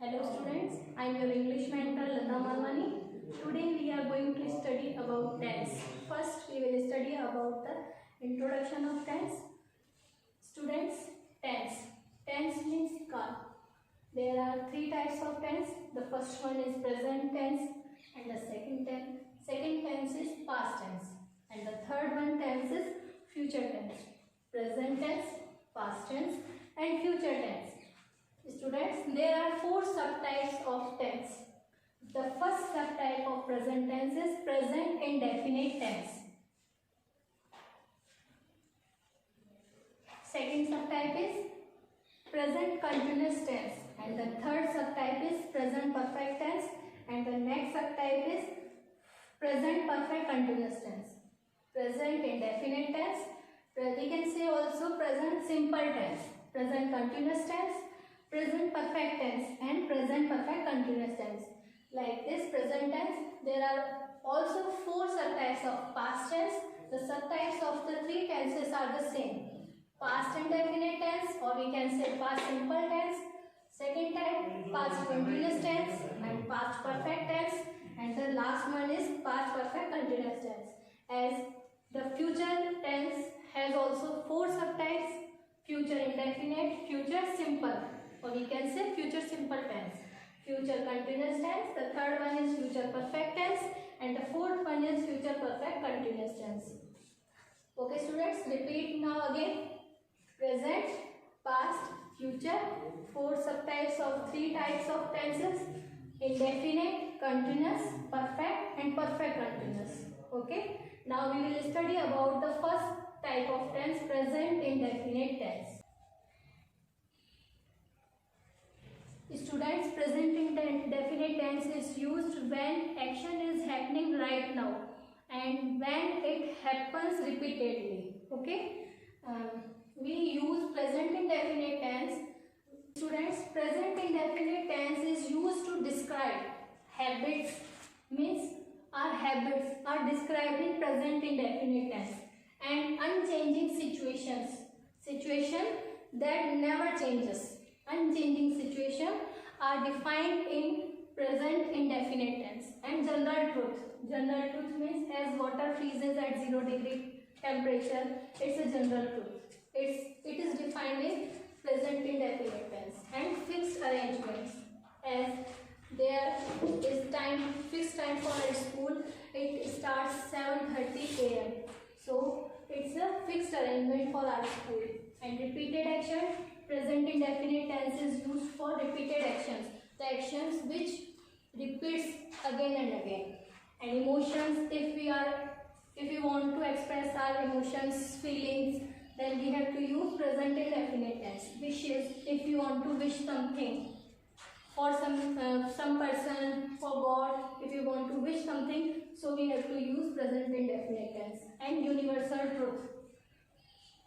Hello students, I am your English mentor Lata Malwani. Today we are going to study about tense. First we will study about the introduction of tense. Students, tense. Tense means काल. There are three types of tense. The first one is present tense and the second tense is past tense and the third one tense is future tense. Present tense, past tense and future tense. Students, there are four subtypes of tense. The first subtype of present tense is present indefinite tense. Second subtype is present continuous tense and the third subtype is present perfect tense and the next subtype is present perfect continuous tense. Present indefinite tense, we can say also present simple tense, present continuous tense, present perfect tense and present perfect continuous tense. Like this present tense, there are also four subtypes of past tense. The subtypes of the three tenses are the same. Past indefinite tense, or we can say past simple tense. Second type, past continuous tense and past perfect tense. And the last one is past perfect continuous tense. As the future tense has also four subtypes. Future indefinite, future simple, or we can say future simple tense, future continuous tense, the third one is future perfect tense and the fourth one is future perfect continuous tense. Okay students, repeat now again. Present, past, future, four subtypes of three types of tenses: indefinite, continuous, perfect and perfect continuous. Okay, now we will study about the first type of tense, present indefinite tense. Students, present indefinite tense is used when action is happening right now and when it happens repeatedly. Okay, we use present indefinite tense. Students, present indefinite tense is used to describe habits, means our habits are described in present indefinite tense, and unchanging situation that never changes. Unchanging situation are defined in present indefinite tense. And general truth means as water freezes at 0 degree temperature, it's a general truth. It is defined in present indefinite tense. And fixed arrangements, as there is fixed time for a school, it starts 7:30 a.m. so it's a fixed arrangement for our school. And repeated action, present indefinite tense is used for repeated actions, the actions which repeats again and again. And emotions, if we want to express our emotions, feelings, then we have to use present indefinite tense. Wishes, if you want to wish something for some person, for God, if you want to wish something, so we have to use present indefinite tense. And universal truth,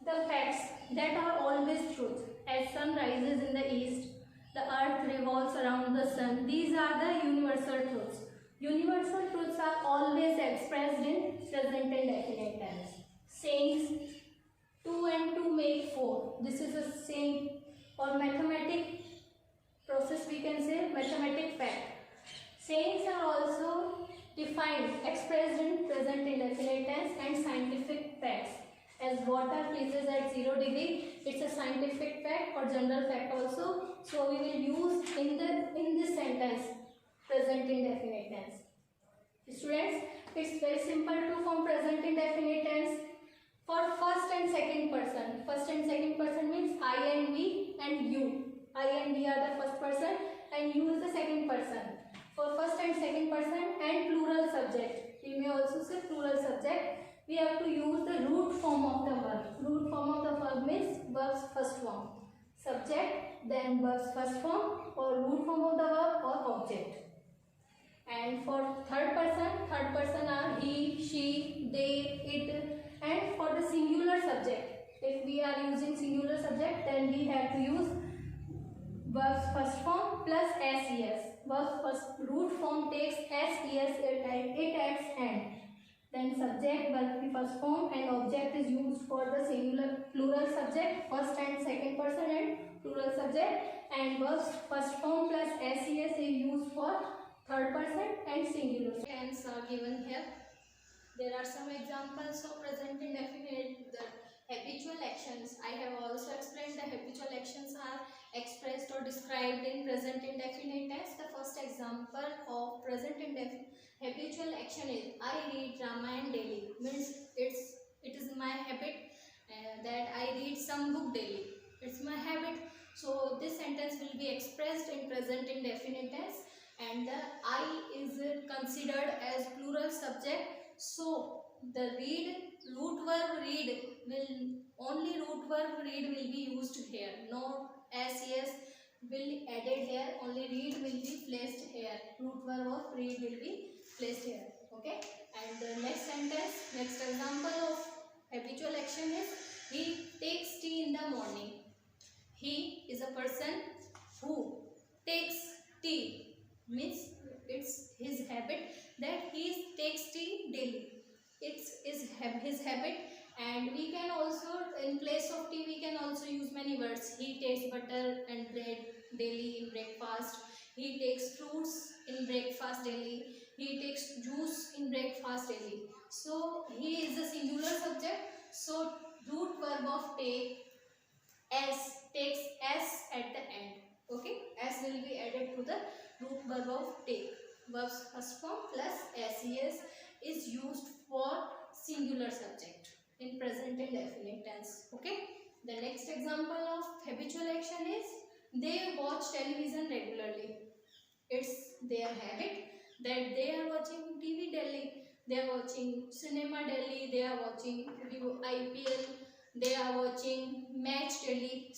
the facts that are always truth. As sun rises in the east, the earth revolves around the sun. These are the universal truths. Universal truths are always expressed in present indefinite tense. Sayings, 2 and 2 make 4. This is a saying, or mathematic process, we can say mathematic fact. Sayings are also defined, expressed in present indefinite tense. And scientific facts, as water freezes at 0 degree, it's a scientific fact or general fact also. So we will use in this sentence present indefinite tense. Students, it's very simple to form present indefinite tense for first and second person. First and second person means I and we and you. I and we are the first person and you is the second person. For first and second person and plural subject, we may also say plural subject, we have to use the root form of the verb. Root form of the verb means verb's first form. Subject, then verb's first form, or root form of the verb or object. And for third person are he, she, they, it. And for the singular subject, if we are using singular subject, then we have to use verb's first form plus ses. Verb's first root form takes ses, it adds and. Then subject, verb first form, and object is used for the singular plural subject, first and second person, and plural subject subject, and verbs first form plus ses is used for third person and singular. Tense are given here. There are some examples of present indefinite. The habitual actions, I have also explained the habitual actions are expressed or described in present indefinite tense. The first example of present indefinite habitual action is I read Ramayana daily. Means it is my habit that I read some book daily. It's my habit. So this sentence will be expressed in present indefinite tense, and the I is considered as plural subject. So the root verb read will be used here. No ses will added here. Only read will be placed here. Root verb of read will be placed here. Okay. And the next sentence, next example of habitual action is he takes tea in the morning. He is a person who takes tea. Means it's his habit that he takes tea daily. It's his habit, and we can also, in place of tea, we can also use many words. He takes butter and bread daily in breakfast. He takes fruits in breakfast daily. He takes juice in breakfast daily. So he is a singular subject. So root verb of take takes s at the end. Okay, s will be added to the root verb of take. Verbs first form plus ses is used for singular subject in present indefinite tense. Okay. The next example of habitual action is they watch television regularly. It's their habit that they are watching TV daily. They are watching cinema daily. They are watching IPL. They are watching match daily.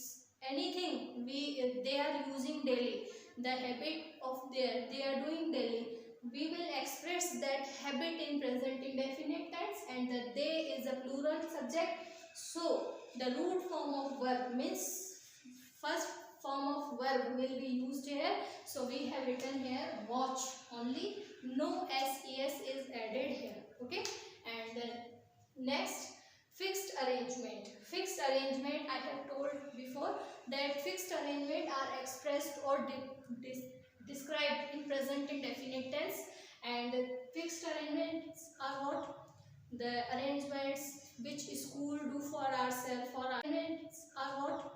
Anything they are using daily. The habit of they are doing daily. We will express that habit in present indefinite tense, and the they is a plural subject. So the root form of verb means first form of verb will be used here. So we have written here watch only. No ses is added here. Okay. And next, fixed arrangement. Fixed arrangement, I have told before that fixed arrangement are expressed or described in present indefinite tense, and fixed arrangements are what? The arrangements which school do for ourselves. For arrangements are what?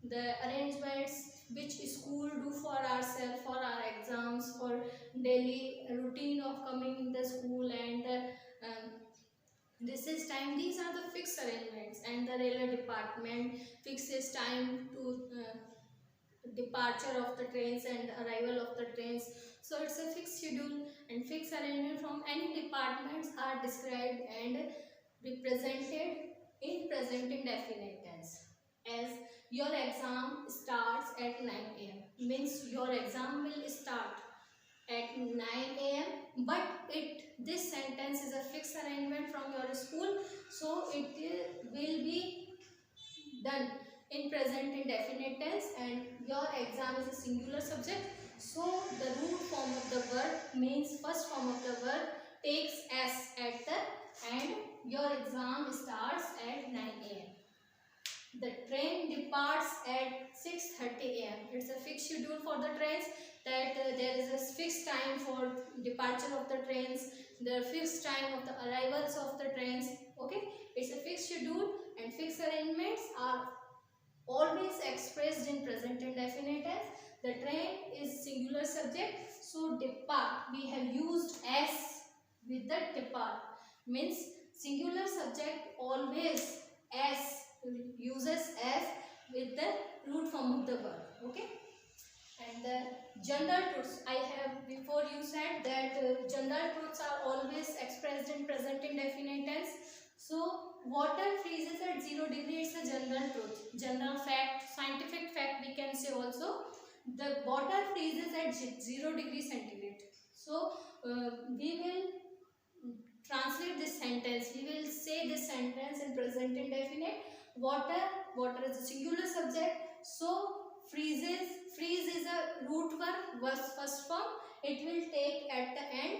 The arrangements which school do for ourselves, for our exams, for daily routine of coming in the school, and this is time. These are the fixed arrangements. And the railway department fixes time to departure of the trains and arrival of the trains. So it's a fixed schedule, and fixed arrangement from any departments are described and represented in present indefinite tense. As your exam starts at 9 am, means your exam will start at 9 am, but this sentence is a fixed arrangement from your school, so it will be done in present indefinite tense, and your exam is a singular subject. So the root form of the verb means first form of the verb takes s at the end. Your exam starts at 9 am. The train departs at 6:30 am. It's a fixed schedule for the trains, that there is a fixed time for departure of the trains, the fixed time of the arrivals of the trains. Okay, it's a fixed schedule, and fixed arrangements are always expressed in present indefinite tense. The train is singular subject, so depart, we have used s with the depart. Means singular subject always s uses s with the root form of the verb. Okay. And the general truths, I have before you said that general truths are always expressed in present indefinite tense. So water freezes at 0 degree, it's a general truth. General fact, scientific fact we can say also. The water freezes at 0 degree centigrade. So we will translate this sentence. We will say this sentence in present indefinite. Water is a singular subject. So freeze is a root verb, first form. It will take at the end.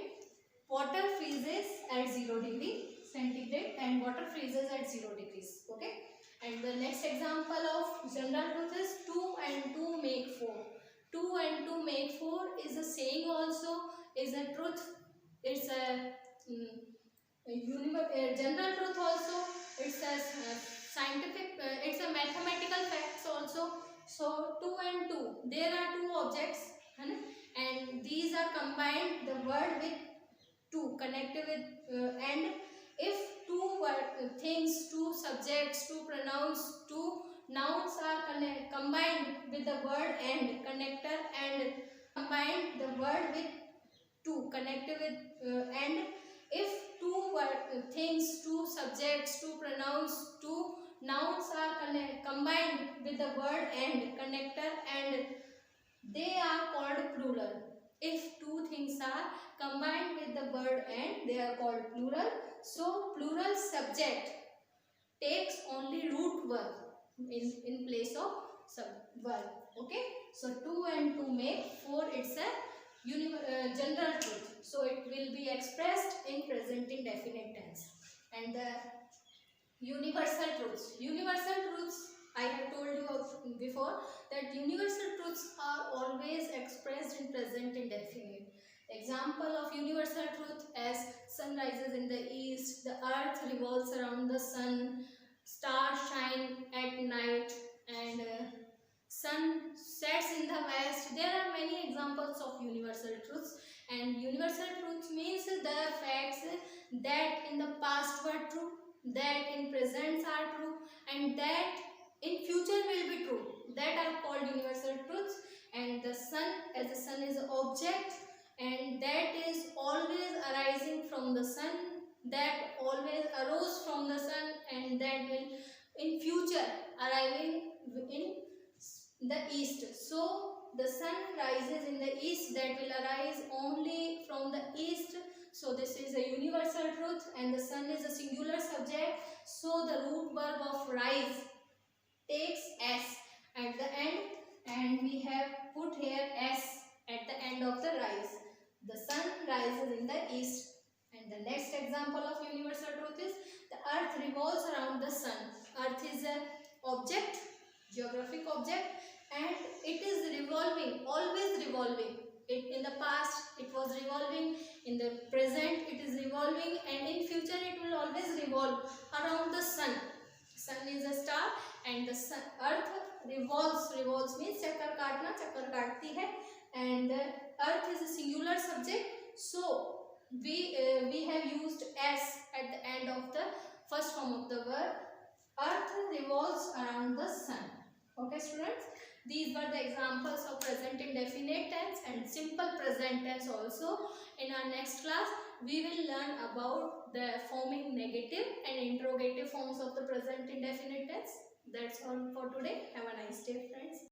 Water freezes at 0 degree centigrade, and water freezes at 0 degrees. Okay. And the next example of general truth is 2 and 2 is a saying also, is a truth, it's a general truth also, it's a scientific, it's a mathematical facts also. So two and two, there are two objects, and these are combined the word with two, connected with and if two things, two subjects, two pronouns, two nouns are combined with the word and, connector, and combine the word with two, connected with and if two things, two subjects, two pronouns, two nouns are combined with the word and, connector, and they are called plural. If two things are combined with the word and, they are called plural. So plural subject takes only root verb in place of verb. Okay. So 2 and 2 make 4. It's a general truth. So it will be expressed in present indefinite tense. And the universal truths. Universal truths, I have told you of before that universal truths are always expressed in present indefinite. Example of universal truth as sun rises in the east, the earth revolves around the sun, stars shine at night, and sun sets in the west. There are many examples of universal truths, and universal truth means the facts that in the past were true, that in present are true, and that in future will be true, that are called universal truths. And the sun, as the sun is an object and that is always arising from the sun, that always arose from the sun, and that will in future arriving in the east. So the sun rises in the east, that will arise only from the east. So this is a universal truth, and the sun is a singular subject. So the root verb of rise takes s at the end, and we have put here s at the end of the rise. The sun rises in the east. And the next example of universal truth is the earth revolves around the sun. Earth is an object, geographic object, and it is revolving, always revolving. In the past it was revolving, in the present it is revolving, and in future it will always revolve around the sun. Sun is a star and the sun, earth revolves. Revolves means chakkar kaatna, chakkar kaatti hai, and earth is a singular subject. So we have used s at the end of the first form of the verb. Earth revolves around the sun. Okay students, these were the examples of present indefinite tense and simple present tense also. In our next class we will learn about the forming negative and interrogative forms of the present indefinite tense. That's all for today. Have a nice day friends.